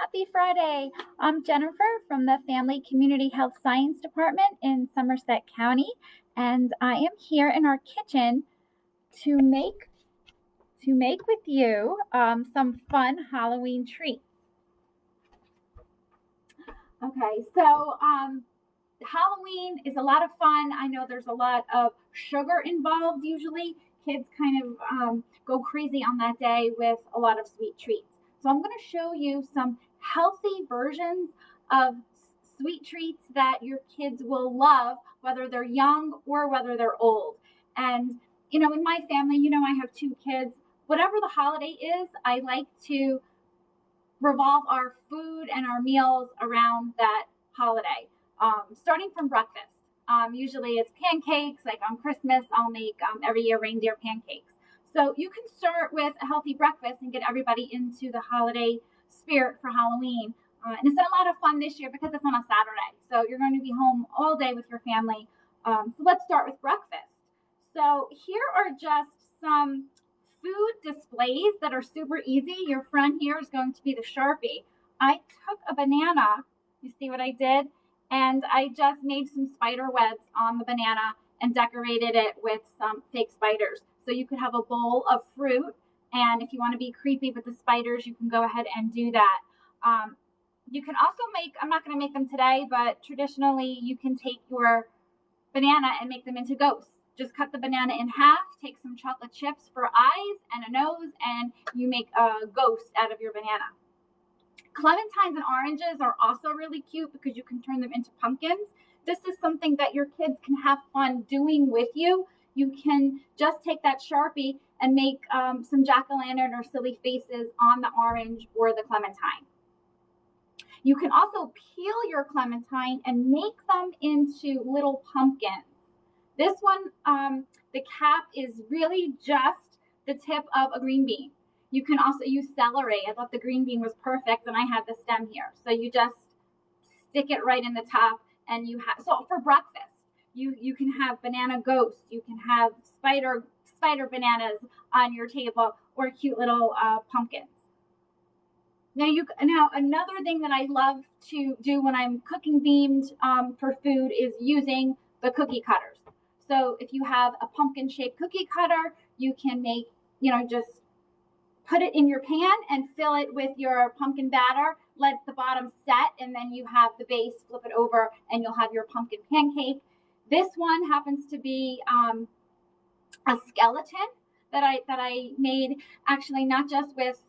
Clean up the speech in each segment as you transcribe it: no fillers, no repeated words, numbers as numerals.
Happy Friday. I'm Jennifer from the Family Community Health Science Department in Somerset County, and I am here in our kitchen to make with you some fun Halloween treats. Okay, so Halloween is a lot of fun. I know there's a lot of sugar involved usually. Kids kind of go crazy on that day with a lot of sweet treats. So I'm going to show you some healthy versions of sweet treats that your kids will love, whether they're young or whether they're old. And, you know, in my family, you know, I have 2 kids. Whatever the holiday is, I like to revolve our food and our meals around that holiday. Starting from breakfast. Usually it's pancakes. Like on Christmas, I'll make every year reindeer pancakes. So you can start with a healthy breakfast and get everybody into the holiday spirit for Halloween. And it's been a lot of fun this year because it's on a Saturday. So you're going to be home all day with your family. So let's start with breakfast. So here are just some food displays that are super easy. Your friend here is going to be the Sharpie. I took a banana. You see what I did? And I just made some spider webs on the banana and decorated it with some fake spiders. So you could have a bowl of fruit, and if you want to be creepy with the spiders, you can go ahead and do that. You can also make, I'm not going to make them today, but traditionally you can take your banana and make them into ghosts. Just cut the banana in half, take some chocolate chips for eyes and a nose, and you make a ghost out of your banana. Clementines and oranges are also really cute because you can turn them into pumpkins. This is something that your kids can have fun doing with you. You can just take that Sharpie and make some jack-o'-lantern or silly faces on the orange or the clementine. You can also peel your clementine and make them into little pumpkins. This one, the cap is really just the tip of a green bean. You can also use celery. I thought the green bean was perfect, and I have the stem here. So you just stick it right in the top, and you have, so for breakfast, you can have banana ghosts. You can have spider bananas on your table, or cute little pumpkins. Now another thing that I love to do when I'm cooking themed for food is using the cookie cutters. So if you have a pumpkin shaped cookie cutter, you can make, just put it in your pan and fill it with your pumpkin batter, let the bottom set, and then you have the base, flip it over, and you'll have your pumpkin pancake. This one happens to be a skeleton that I made, actually not just with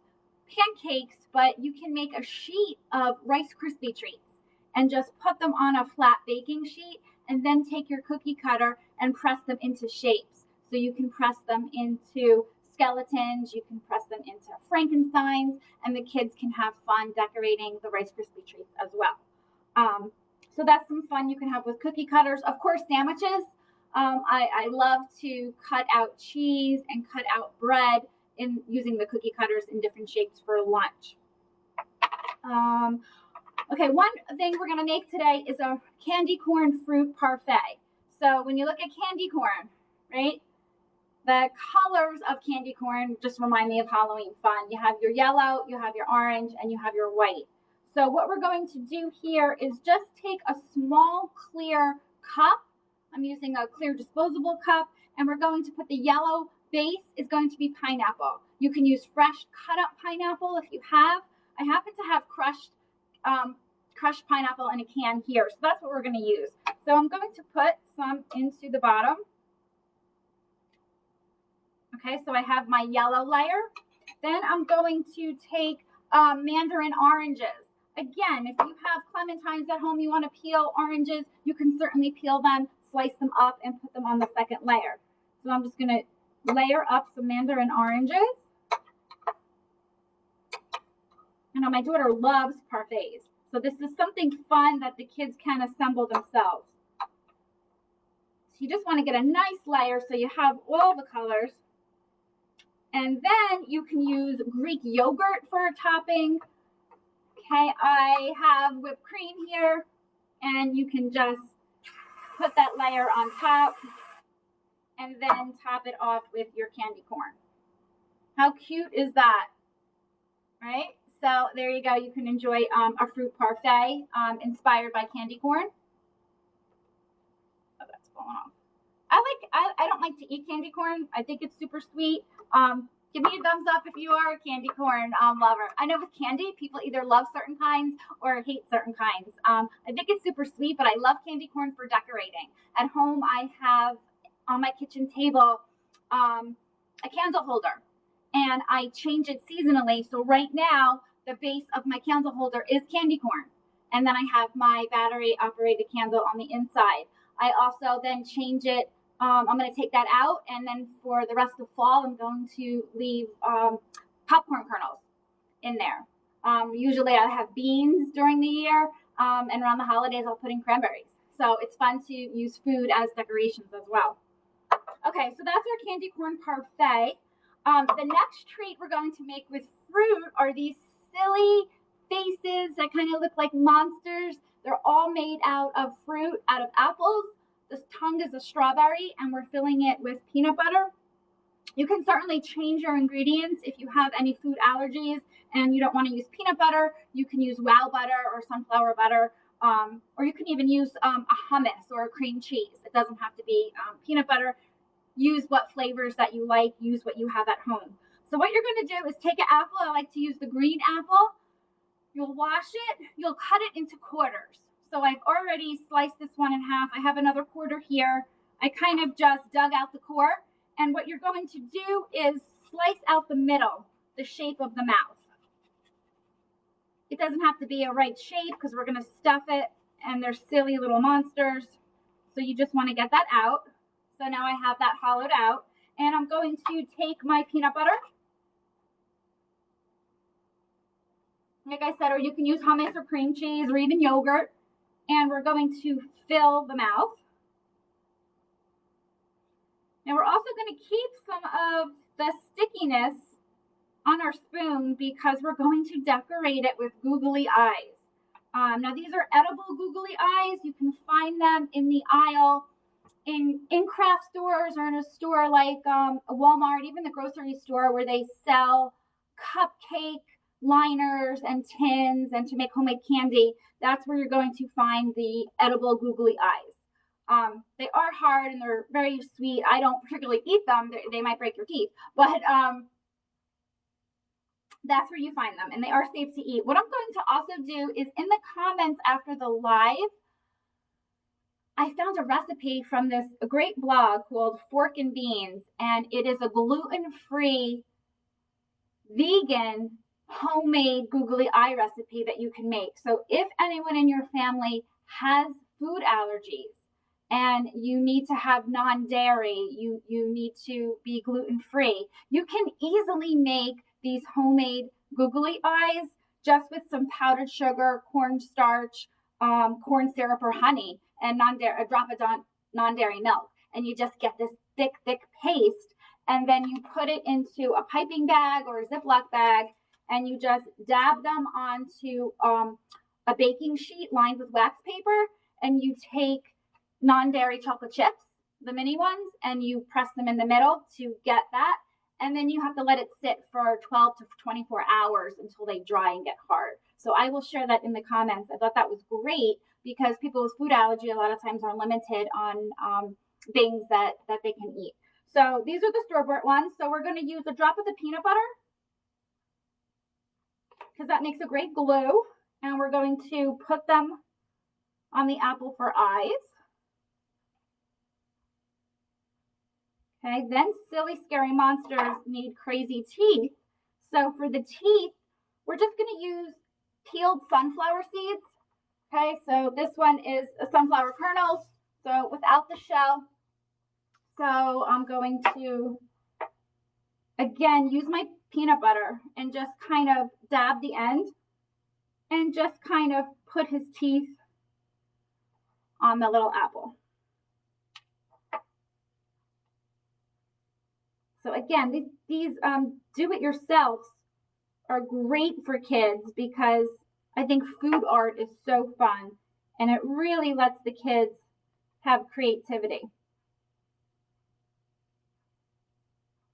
pancakes, but you can make a sheet of Rice Krispie treats and just put them on a flat baking sheet, and then take your cookie cutter and press them into shapes. So you can press them into skeletons, you can press them into Frankensteins, and the kids can have fun decorating the Rice Krispie treats as well. So that's some fun you can have with cookie cutters. Of course, sandwiches. I love to cut out cheese and cut out bread in using the cookie cutters in different shapes for lunch. Okay, one thing we're going to make today is a candy corn fruit parfait. So when you look at candy corn, right, the colors of candy corn just remind me of Halloween fun. You have your yellow, you have your orange, and you have your white. So what we're going to do here is just take a small clear cup. I'm using a clear disposable cup, and we're going to put the yellow base is going to be pineapple. You can use fresh cut up pineapple if you have. I happen to have crushed pineapple in a can here, so that's what we're going to use. So I'm going to put some into the bottom. Okay, so I have my yellow layer. Then I'm going to take mandarin oranges. Again, if you have clementines at home, you want to peel oranges, you can certainly peel them, slice them up, and put them on the second layer. So I'm just going to layer up some mandarin oranges. You know, my daughter loves parfaits. So this is something fun that the kids can assemble themselves. So you just want to get a nice layer so you have all the colors. And then you can use Greek yogurt for a topping. Okay, I have whipped cream here, and you can just put that layer on top and then top it off with your candy corn. How cute is that? Right? So there you go. You can enjoy a fruit parfait inspired by candy corn. Oh, that's falling off. I don't like to eat candy corn. I think it's super sweet. Give me a thumbs up if you are a candy corn lover. I know with candy, people either love certain kinds or hate certain kinds. I think it's super sweet, but I love candy corn for decorating. At home, I have on my kitchen table a candle holder, and I change it seasonally. So right now, the base of my candle holder is candy corn, and then I have my battery operated candle on the inside. I also then change it. I'm going to take that out, and then for the rest of fall, I'm going to leave popcorn kernels in there. Usually I have beans during the year, and around the holidays I'll put in cranberries. So it's fun to use food as decorations as well. Okay, so that's our candy corn parfait. The next treat we're going to make with fruit are these silly faces that kind of look like monsters. They're all made out of fruit, out of apples. This tongue is a strawberry, and we're filling it with peanut butter. You can certainly change your ingredients if you have any food allergies and you don't want to use peanut butter. You can use wow butter or sunflower butter, or you can even use a hummus or a cream cheese. It doesn't have to be peanut butter. Use what flavors that you like. Use what you have at home. So what you're going to do is take an apple. I like to use the green apple. You'll wash it. You'll cut it into quarters. So I've already sliced this one in half. I have another quarter here. I kind of just dug out the core. And what you're going to do is slice out the middle, the shape of the mouth. It doesn't have to be a right shape because we're going to stuff it, and they're silly little monsters. So you just want to get that out. So now I have that hollowed out. And I'm going to take my peanut butter. Like I said, or you can use hummus or cream cheese or even yogurt. And we're going to fill the mouth. Now we're also going to keep some of the stickiness on our spoon because we're going to decorate it with googly eyes. Now these are edible googly eyes. You can find them in the aisle in craft stores or in a store like a Walmart, even the grocery store where they sell cupcake liners and tins and to make homemade candy. That's where you're going to find the edible googly eyes. They are hard and they're very sweet. I don't particularly eat them. They might break your teeth, but that's where you find them, and they are safe to eat. What I'm going to also do is in the comments after the live, I found a recipe from this great blog called Fork and Beans, and it is a gluten-free, vegan, homemade googly eye recipe that you can make. So if anyone in your family has food allergies and you need to have non-dairy, you need to be gluten-free, you can easily make these homemade googly eyes just with some powdered sugar, cornstarch, corn syrup or honey, and a drop of non-dairy milk. And you just get this thick paste, and then you put it into a piping bag or a Ziploc bag, and you just dab them onto a baking sheet lined with wax paper, and you take non-dairy chocolate chips, the mini ones, and you press them in the middle to get that. And then you have to let it sit for 12 to 24 hours until they dry and get hard. So I will share that in the comments. I thought that was great because people with food allergy a lot of times are limited on things that they can eat. So these are the store-bought ones. So we're going to use a drop of the peanut butter because that makes a great glue. And we're going to put them on the apple for eyes. Okay, then silly, scary monsters need crazy teeth. So for the teeth, we're just going to use peeled sunflower seeds. Okay, so this one is a sunflower kernels, so without the shell. So I'm going to, again, use my peanut butter and just kind of dab the end and just kind of put his teeth on the little apple. So again, these do-it-yourselves are great for kids because I think food art is so fun and it really lets the kids have creativity.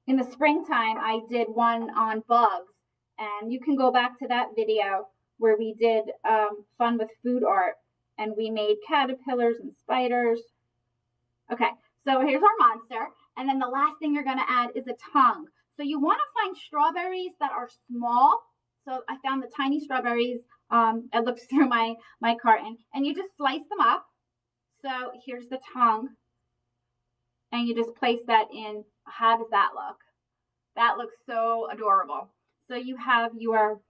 In the springtime, I did one on bugs, And you can go back to that video where we did fun with food art and we made caterpillars and spiders. Okay, so here's our monster. And then the last thing you're gonna add is a tongue. So you wanna find strawberries that are small. So I found the tiny strawberries. I looked through my carton, and you just slice them up. So here's the tongue. And you just place that in. How does that look? That looks so adorable. So you have your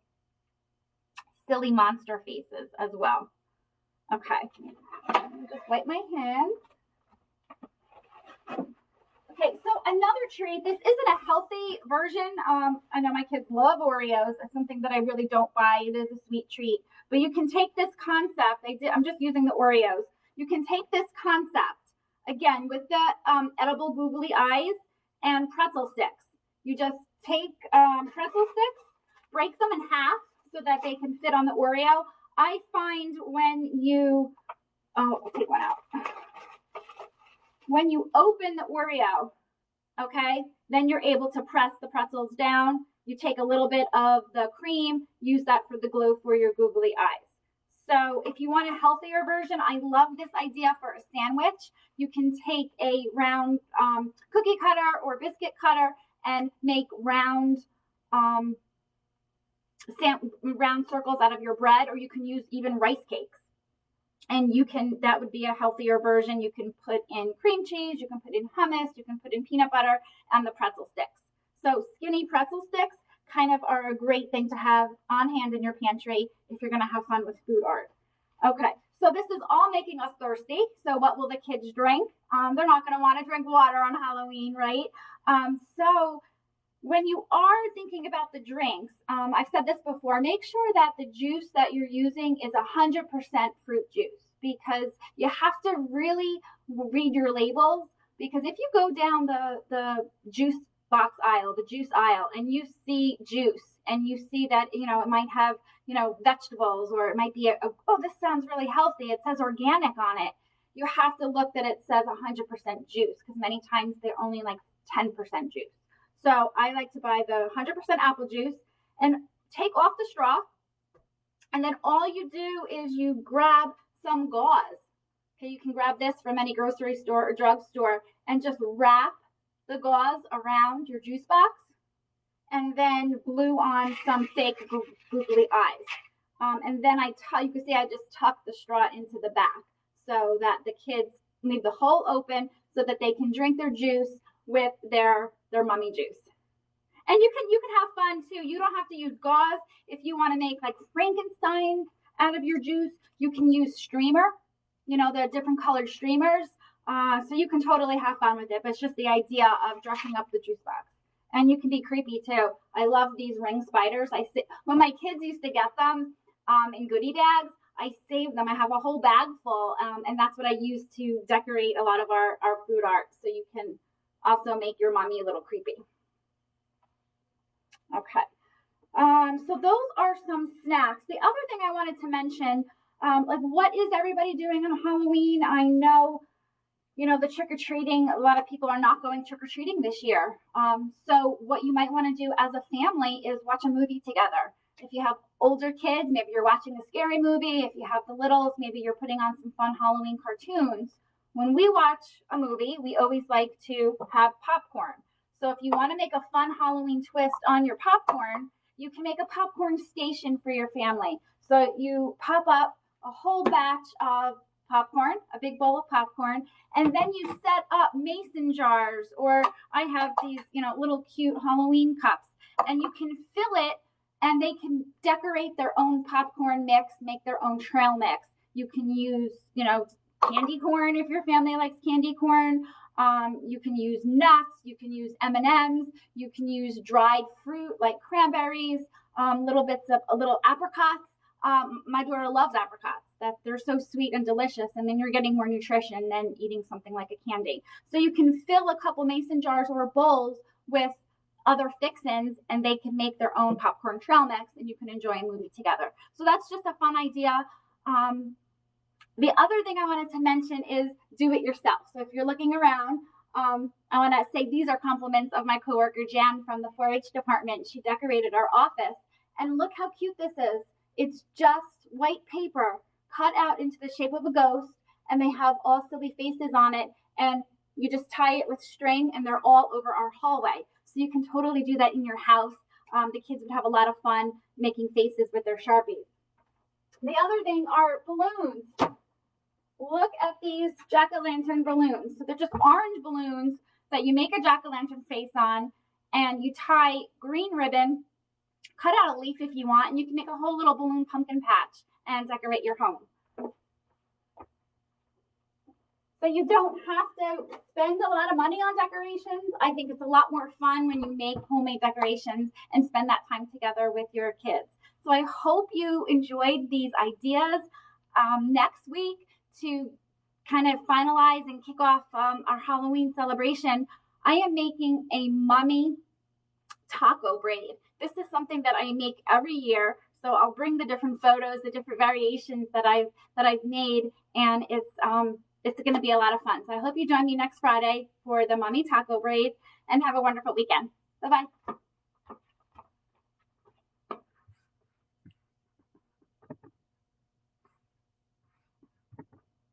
silly monster faces as well. Okay, just wipe my hands. Okay, so another treat. This isn't a healthy version. I know my kids love Oreos. It's something that I really don't buy. It is a sweet treat. But you can take this concept. I'm just using the Oreos. You can take this concept, again, with the edible googly eyes and pretzel sticks. You just take pretzel sticks, break them in half so that they can fit on the Oreo. I find when you, I'll take one out. When you open the Oreo, okay, then you're able to press the pretzels down. You take a little bit of the cream, use that for the glue for your googly eyes. So if you want a healthier version, I love this idea for a sandwich. You can take a round cookie cutter or biscuit cutter and make round circles out of your bread, or you can use even rice cakes. And that would be a healthier version. You can put in cream cheese, you can put in hummus, you can put in peanut butter and the pretzel sticks. So skinny pretzel sticks kind of are a great thing to have on hand in your pantry if you're gonna have fun with food art. Okay, so this is all making us thirsty. So what will the kids drink? They're not gonna wanna drink water on Halloween, right? So when you are thinking about the drinks, I've said this before, make sure that the juice that you're using is 100% fruit juice, because you have to really read your labels. Because if you go down the juice box aisle, the juice aisle, and you see juice and you see that, it might have, vegetables, or it might be oh, this sounds really healthy, it says organic on it. You have to look that it says 100% juice, because many times they're only like 10% juice. So I like to buy the 100% apple juice and take off the straw. And then all you do is you grab some gauze. Okay, you can grab this from any grocery store or drugstore and just wrap the gauze around your juice box and then glue on some fake googly eyes. And then you can see I just tuck the straw into the back so that the kids leave the hole open so that they can drink their juice with their mummy juice. And you can have fun too. You don't have to use gauze. If you want to make like Frankenstein out of your juice, you can use streamer. The different colored streamers. So you can totally have fun with it. But it's just the idea of dressing up the juice box. And you can be creepy too. I love these ring spiders. When my kids used to get them in goodie bags, I saved them. I have a whole bag full, and that's what I use to decorate a lot of our food art. So you can also make your mommy a little creepy. Okay. So those are some snacks. The other thing I wanted to mention, what is everybody doing on Halloween? I know, the trick-or-treating, a lot of people are not going trick-or-treating this year. So what you might want to do as a family is watch a movie together. If you have older kids, maybe you're watching a scary movie. If you have the littles, maybe you're putting on some fun Halloween cartoons. When we watch a movie, we always like to have popcorn. So if you want to make a fun Halloween twist on your popcorn, you can make a popcorn station for your family. So you pop up a whole batch of popcorn, a big bowl of popcorn, and then you set up mason jars, or I have these, little cute Halloween cups, and you can fill it, and they can decorate their own popcorn mix, make their own trail mix. You can use, candy corn if your family likes candy corn. You can use nuts. You can use M&Ms. You can use dried fruit like cranberries, little apricots. My daughter loves apricots. They're so sweet and delicious, and then you're getting more nutrition than eating something like a candy. So you can fill a couple mason jars or bowls with other fixins, and they can make their own popcorn trail mix, and you can enjoy a movie together. So that's just a fun idea. The other thing I wanted to mention is do it yourself. So if you're looking around, I want to say these are compliments of my coworker, Jan, from the 4-H department. She decorated our office, And look how cute this is. It's just white paper cut out into the shape of a ghost, and they have all silly faces on it, and you just tie it with string, and they're all over our hallway. So you can totally do that in your house. The kids would have a lot of fun making faces with their Sharpies. The other thing are balloons. Look at these jack-o'-lantern balloons. So they're just orange balloons that you make a jack-o'-lantern face on, and you tie green ribbon, cut out a leaf if you want, and you can make a whole little balloon pumpkin patch and decorate your home. So you don't have to spend a lot of money on decorations. I think it's a lot more fun when you make homemade decorations and spend that time together with your kids. So I hope you enjoyed these ideas. Next week, to kind of finalize and kick off our Halloween celebration, I am making a mummy taco braid. This is something that I make every year. So I'll bring the different photos, the different variations that I've made, and it's going to be a lot of fun. So I hope you join me next Friday for the mummy taco braid, and have a wonderful weekend. Bye-bye.